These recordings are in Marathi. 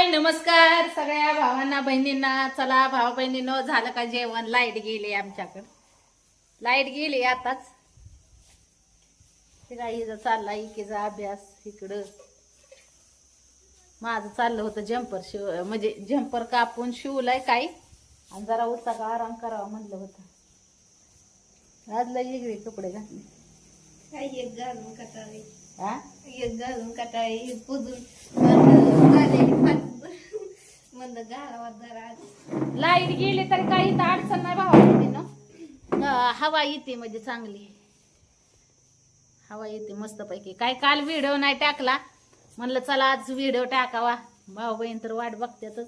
हाय नमस्कार सगळ्या भावांना बहिणींना. चला भावा बहिणींनो, झालं का जेवण? लाईट गेली आमच्याकडे, लाईट गेली आताच. हिचा चालला इकीचा अभ्यास. इकडं माझं चाललं होतं जम्पर शिव, म्हणजे जम्पर कापून शिवलाय काही, आणि जरा उसाका आराम करावा म्हणलं होतं. आज लई वेगळे कपडे घातले. काही एक घालून कटाळी, हा एक घालून कटाळी पुजून म्हणलं घालावा जरा. लाईट गेली तरी काही तर अडचण नाही भावा बहिणींनो. हवा येते म्हणजे चांगली हवा येते मस्तपैकी. काय काल व्हिडिओ नाही टाकला, म्हणलं चला आज व्हिडिओ टाकावा. भाऊ बहीण तर वाट बघतातच.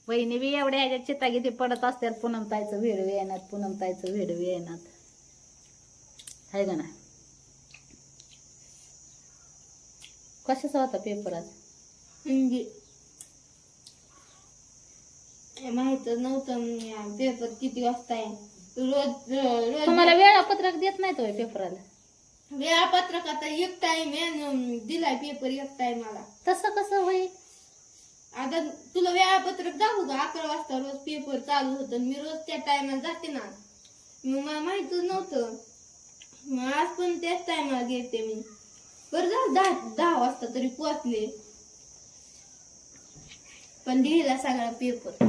बहिणी बी एवढ्या ह्याच्यात चितागिती पडत असतात, पूनमताईचं व्हिडिओ येणार, पूनमताईचं व्हिडिओ येणार, आहे का नाही? कशाचा होता पेपर आज? म्हणजे माहित नव्हतं पेपर किती वाजता आहे. रोज रोज तुम्हाला वेळापत्रक देत नाही तो पेपराला? वेळापत्रक आता एक टाइम आहे दिलाय पेपर, एक टाइमाला. तसं कसं होईल? आता तुला वेळापत्रक दाखवू का? 11 वाजता रोज पेपर चालू होतं. मी रोज त्या टायमाला जाते ना, मग मला माहितच नव्हतं. मग आज पण त्याच टायमाला गेलते मी. बरं झालं 10 वाजता तरी पोहोचले, पण लिहिला सगळा पेपर.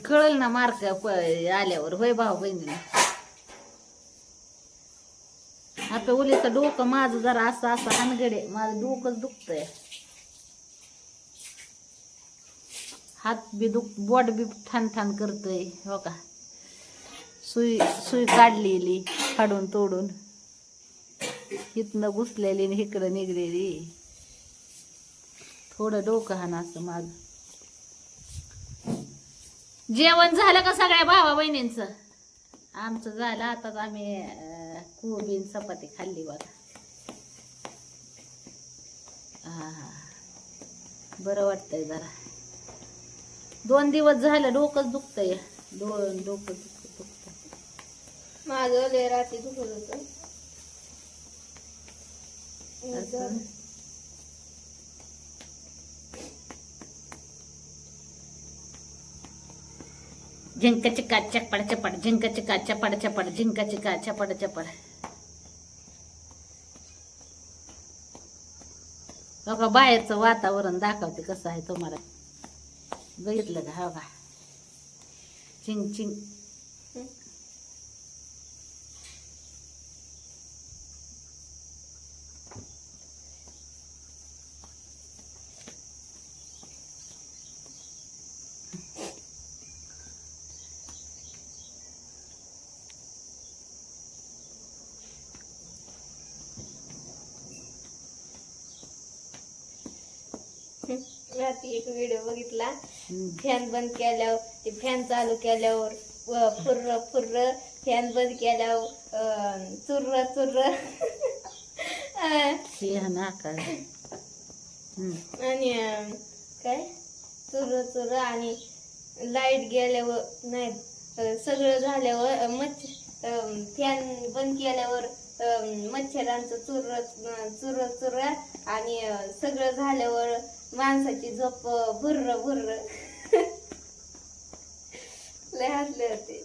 कळल ना मार्क आल्यावर, होय भाऊ बहिणीला. आता उलीचं डोकं माझं जरा असं असं हानगडे, माझं डोकंच दुखतंय. हात बी बोट बी ठाण ठाण करतय. हो का, सुई सुई काढलेली फाडून तोडून, इथनं घुसलेली आणि इकडं निघलेली. थोडं डोकं हाण असं माझं. जेवण झालं का सगळ्या भावा बहिणींचं? आमचं झालं. आताच आम्ही कोबीन चपाती खाल्ली बघा. हा बरं वाटतंय जरा. 2 दिवस झालं डोकंच दुखतंय. डोकं दुखतंय माझं लय रात्री दुखत होतं. झिंक चिका चपड चपड, झिंक चिका चपड चपड, झिंक चिका चपड चपड. बघा बाहेरचं वातावरण दाखवते कसं आहे तुम्हाला. बघितलं का? हो का, चिंग चिंग. रात्री एक व्हिडिओ बघितला. फॅन बंद केल्यावर, ते फॅन चालू केल्यावर फुर्र फुर्र, फॅन बंद केल्यावर चुर्र चुर्र. आणि काय चुर्र चुर्र. आणि लाईट गेल्यावर नाही, सगळं झाल्यावर फॅन बंद केल्यावर मच्छरांचं चुर्र चुर्र चुर्र. आणि सगळं झाल्यावर माणसाची झोप भुर्र भुर्र. लय हसले होते.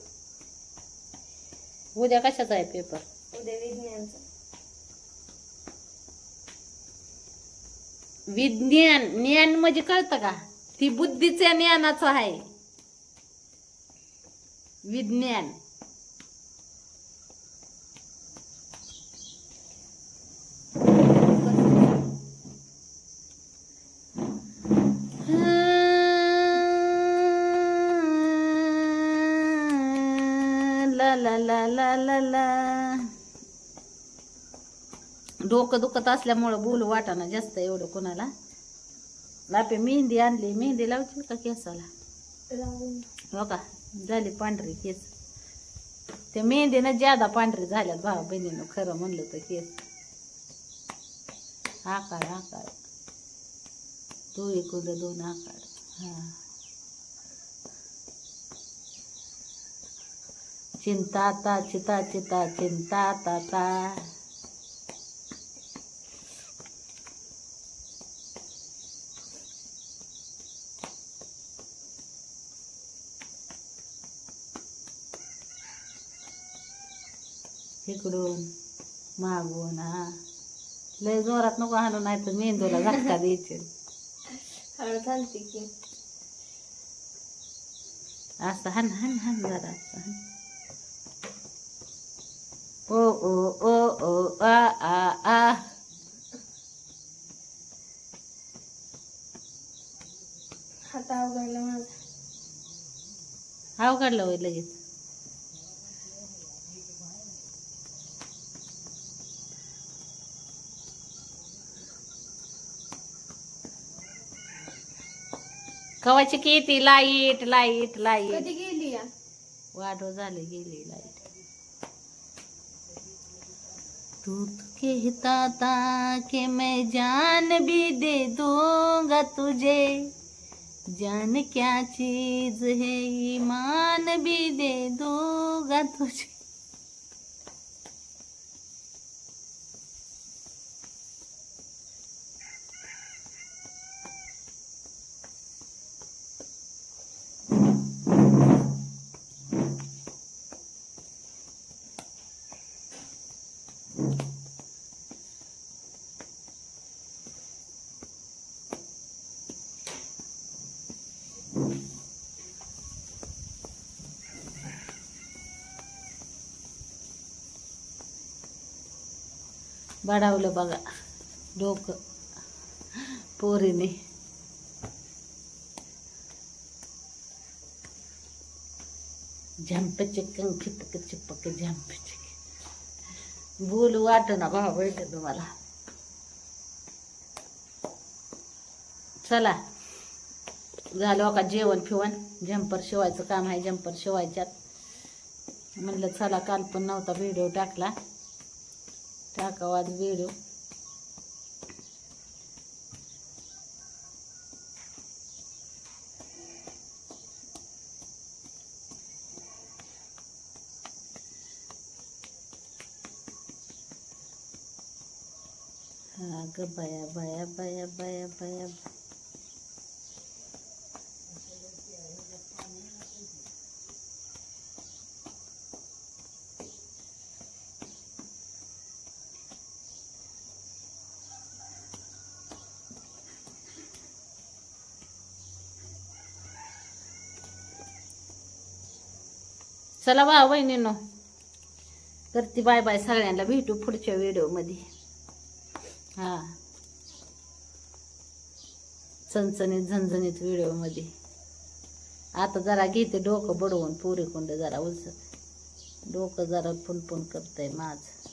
उद्या कशाचा आहे पेपर? उद्या विज्ञानचा. विज्ञान ज्ञान म्हणजे कळतं का? ती बुद्धीच्या ज्ञानाचं आहे विज्ञान. ला ला ला ला ला ला. डोकं दुखत असल्यामुळं बोलू वाटाना जास्त एवढं कोणाला. लापे मेहंदी आणली, मेहंदी लावची का केसाला? हो का, झाली पांढरी केस. ते मेहंदीनं ज्यादा पांढरी झाल्यात भावा बहिणीनं. खरं म्हणलं तर केस आकाड आकाड, तू एकूण 2 आकाड. हा, चिंता ता चिता चिता चिंता ता ता. इकडून मागून. हा लय जोरात नको हाणू, नाही तर मेंदूला झटका द्यायचे. हळू चालते की. असं हान हान हान जरा असं हान. ओ ओ ओ ओ आ आ आ. हात अवघडला माझा. हाव काढलं होय लगेच. कवाची किती लाईट लाईट लाईट. कधी गेली या? वाढव झाले गेली लाईट. तू कहता था कि मैं जान भी दे दूंगा तुझे, जान क्या चीज है ईमान भी दे दूंगा तुझे. बडावलं बघा डोकं पोरीने. झंप चिकन खिपक चिपक झंप चिक. बोलू वाट ना भाऊ बैठ तुम्हाला. चला झालं का जेवण फिवण. जम्पर शिवायचं काम आहे, जम्पर शिवायच्यात. म्हणलं चला काल पण नव्हता व्हिडिओ टाकला, टाकावा आज व्हिडिओ. हा ग बया बया बया बया बया. चला बा वहिनींनो, करते बाय बाय सगळ्यांना. भेटू पुढच्या व्हिडिओमध्ये. हा चणचणीत झणझणीत व्हिडिओमध्ये. आता जरा घेते डोकं बडवून, पुरी कुंड जरा उलसत. डोकं जरा पुनपुन करतंय माझं.